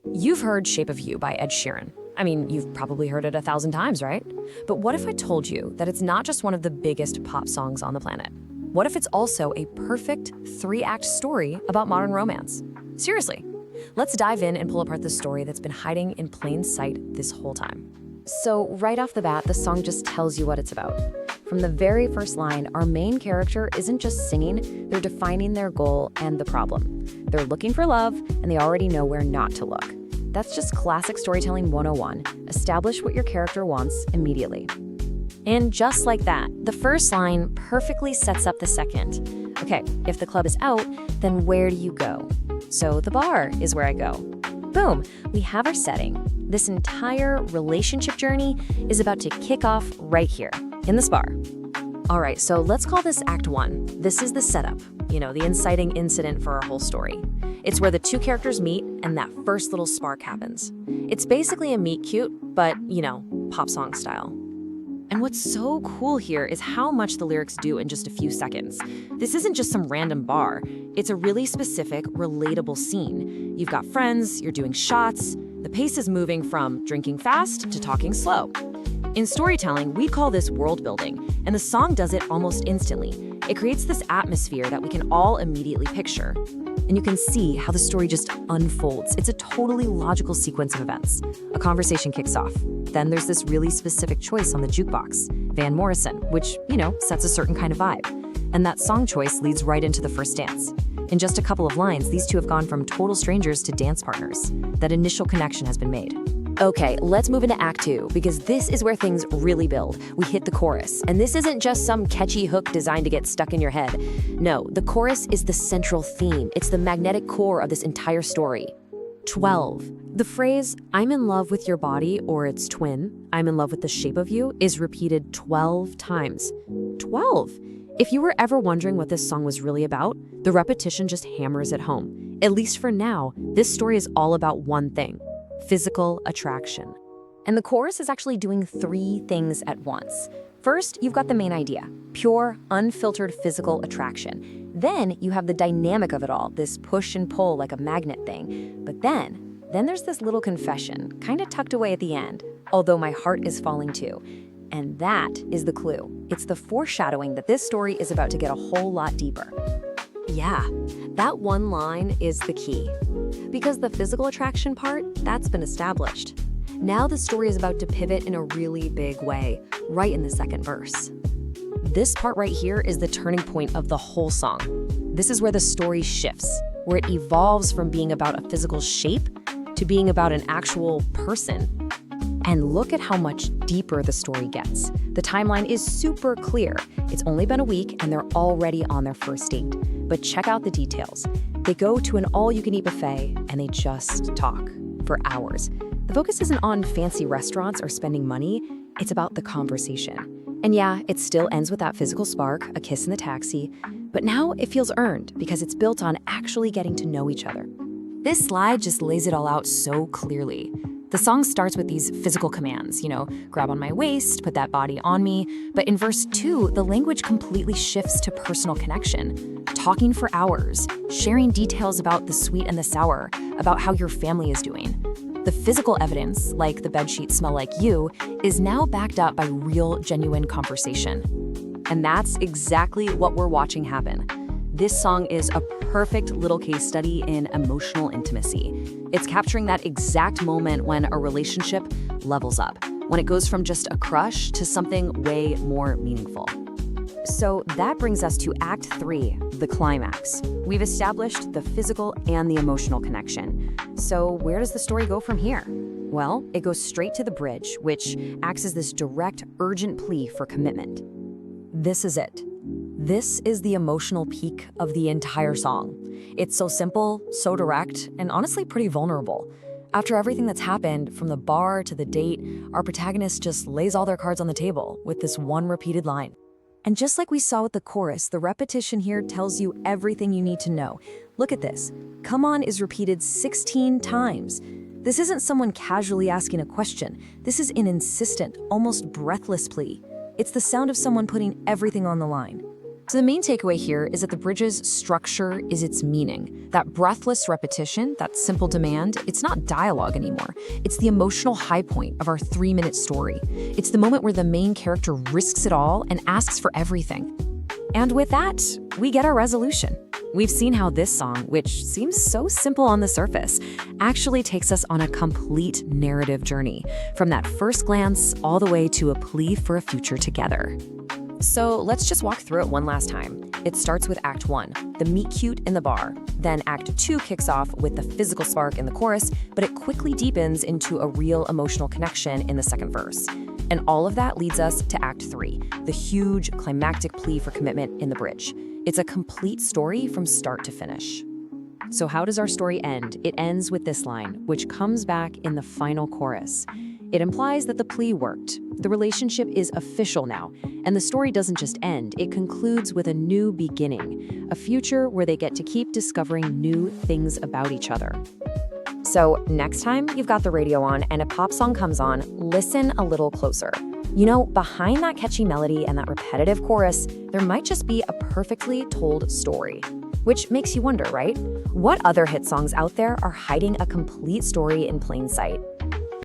You've heard Shape of You by Ed Sheeran. I mean, you've probably heard it 1,000 times, right? But what if I told you that it's not just one of the biggest pop songs on the planet? What if it's also a perfect three-act story about modern romance? Seriously, let's dive in and pull apart the story that's been hiding in plain sight this whole time. So right off the bat, the song just tells you what it's about. From the very first line, our main character isn't just singing, they're defining their goal and the problem. They're looking for love, and they already know where not to look. That's just classic storytelling 101. Establish what your character wants immediately. And just like that, the first line perfectly sets up the second. Okay, if the club is out, then where do you go? So the bar is where I go. Boom, we have our setting. This entire relationship journey is about to kick off right here, in this bar. All right, so let's call this Act 1. This is the setup, the inciting incident for our whole story. It's where the two characters meet and that first little spark happens. It's basically a meet cute, but, pop song style. And what's so cool here is how much the lyrics do in just a few seconds. This isn't just some random bar. It's a really specific, relatable scene. You've got friends, you're doing shots. The pace is moving from drinking fast to talking slow. In storytelling, we call this world building, and the song does it almost instantly. It creates this atmosphere that we can all immediately picture. And you can see how the story just unfolds. It's a totally logical sequence of events. A conversation kicks off. Then there's this really specific choice on the jukebox, Van Morrison, which, sets a certain kind of vibe. And that song choice leads right into the first dance. In just a couple of lines, these two have gone from total strangers to dance partners. That initial connection has been made. Okay, let's move into Act 2, because this is where things really build. We hit the chorus, and this isn't just some catchy hook designed to get stuck in your head. No, the chorus is the central theme. It's the magnetic core of this entire story. 12. The phrase, "I'm in love with your body," or its twin, "I'm in love with the shape of you," is repeated 12 times. 12! If you were ever wondering what this song was really about, the repetition just hammers it home. At least for now, this story is all about one thing: physical attraction. And the chorus is actually doing three things at once. First, you've got the main idea, pure, unfiltered physical attraction. Then you have the dynamic of it all, this push and pull like a magnet thing. But then there's this little confession, kind of tucked away at the end, although my heart is falling too. And that is the clue. It's the foreshadowing that this story is about to get a whole lot deeper. Yeah, that one line is the key. Because the physical attraction part, that's been established. Now the story is about to pivot in a really big way, right in the second verse. This part right here is the turning point of the whole song. This is where the story shifts, where it evolves from being about a physical shape to being about an actual person. And look at how much deeper the story gets. The timeline is super clear. It's only been a week and they're already on their first date. But check out the details. They go to an all-you-can-eat buffet and they just talk for hours. The focus isn't on fancy restaurants or spending money, it's about the conversation. And yeah, it still ends with that physical spark, a kiss in the taxi, but now it feels earned because it's built on actually getting to know each other. This slide just lays it all out so clearly. The song starts with these physical commands, grab on my waist, put that body on me. But in verse 2, the language completely shifts to personal connection. Talking for hours, sharing details about the sweet and the sour, about how your family is doing. The physical evidence, like the bedsheets smell like you, is now backed up by real, genuine conversation. And that's exactly what we're watching happen. This song is a perfect little case study in emotional intimacy. It's capturing that exact moment when a relationship levels up, when it goes from just a crush to something way more meaningful. So that brings us to Act 3, the climax. We've established the physical and the emotional connection. So where does the story go from here? Well, it goes straight to the bridge, which acts as this direct, urgent plea for commitment. This is it. This is the emotional peak of the entire song. It's so simple, so direct, and honestly pretty vulnerable. After everything that's happened, from the bar to the date, our protagonist just lays all their cards on the table with this one repeated line. And just like we saw with the chorus, the repetition here tells you everything you need to know. Look at this. "Come on" is repeated 16 times. This isn't someone casually asking a question. This is an insistent, almost breathless plea. It's the sound of someone putting everything on the line. So the main takeaway here is that the bridge's structure is its meaning. That breathless repetition, that simple demand, it's not dialogue anymore. It's the emotional high point of our 3-minute story. It's the moment where the main character risks it all and asks for everything. And with that, we get our resolution. We've seen how this song, which seems so simple on the surface, actually takes us on a complete narrative journey, from that first glance all the way to a plea for a future together. So let's just walk through it one last time. It starts with Act 1, the meet cute in the bar. Then Act 2 kicks off with the physical spark in the chorus, but it quickly deepens into a real emotional connection in the second verse. And all of that leads us to Act 3, the huge climactic plea for commitment in the bridge. It's a complete story from start to finish. So how does our story end? It ends with this line, which comes back in the final chorus. It implies that the plea worked. The relationship is official now, and the story doesn't just end, it concludes with a new beginning, a future where they get to keep discovering new things about each other. So next time you've got the radio on and a pop song comes on, listen a little closer. You know, behind that catchy melody and that repetitive chorus, there might just be a perfectly told story. Which makes you wonder, right? What other hit songs out there are hiding a complete story in plain sight?